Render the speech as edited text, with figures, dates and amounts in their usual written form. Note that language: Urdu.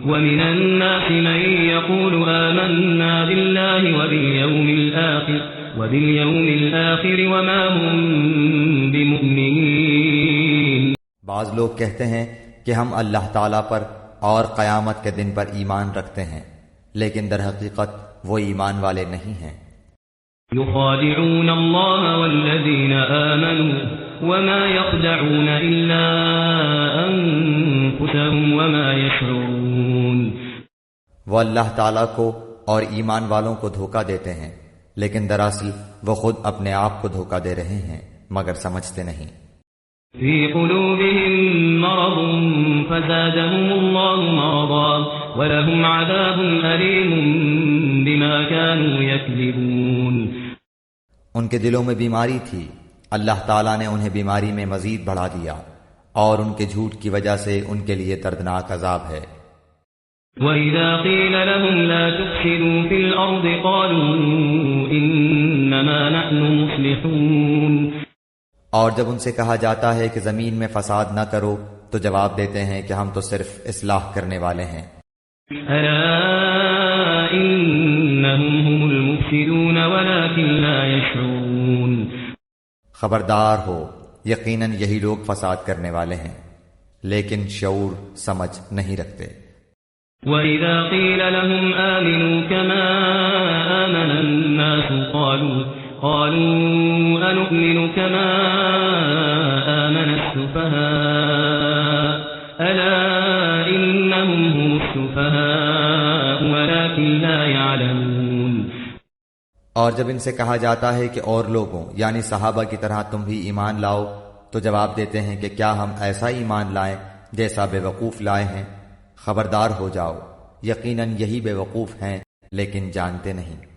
ومن الناس من يقول آمنا بالله وباليوم الآخر وما هم بمؤمنين۔ بعض لوگ کہتے ہیں کہ ہم اللہ تعالیٰ پر اور قیامت کے دن پر ایمان رکھتے ہیں، لیکن در حقیقت وہ ایمان والے نہیں ہیں۔ يخادعون الله والذين آمنوا وما يخدعون إلا أنفسهم وما يشعرون۔ وہ اللہ تعالیٰ کو اور ایمان والوں کو دھوکہ دیتے ہیں، لیکن دراصل وہ خود اپنے آپ کو دھوکہ دے رہے ہیں مگر سمجھتے نہیں۔ في قلوبهم مرض فزادهم الله مرضا ولهم عذاب أليم بما كانوا يكذبون۔ ان کے دلوں میں بیماری تھی، اللہ تعالیٰ نے انہیں بیماری میں مزید بڑھا دیا، اور ان کے جھوٹ کی وجہ سے ان کے لیے دردناک عذاب ہے۔ وَإِذَا قِيلَ لَهُمْ لَا تُفْسِدُوا فِي الْأَرْضِ قَالُوا إِنَّمَا نَحْنُ مُصْلِحُونَ۔ اور جب ان سے کہا جاتا ہے کہ زمین میں فساد نہ کرو تو جواب دیتے ہیں کہ ہم تو صرف اصلاح کرنے والے ہیں۔ أَلَا إِنَّهُمْ هُمُ الْمُفْسِدُونَ وَلَكِنْ لَا يَشْعُرُونَ۔ خبردار ہو، یقیناً یہی لوگ فساد کرنے والے ہیں، لیکن شعور سمجھ نہیں رکھتے۔ وَإِذَا قِيلَ لَهُمْ آمِنُوا كَمَا آمَنَ النَّاسُ قَالُوا أَنُؤْمِنُ كَمَا آمَنَ السُّفَهَاءُ أَلَا إِنَّهُمْ هُمُ السُّفَهَاءُ وَلَكِنْ لَا يَعْلَمُونَ۔ اور جب ان سے کہا جاتا ہے کہ اور لوگوں یعنی صحابہ کی طرح تم بھی ایمان لاؤ تو جواب دیتے ہیں کہ کیا ہم ایسا ایمان لائیں جیسا بے وقوف لائے ہیں۔ خبردار ہو جاؤ، یقیناً یہی بے وقوف ہیں لیکن جانتے نہیں۔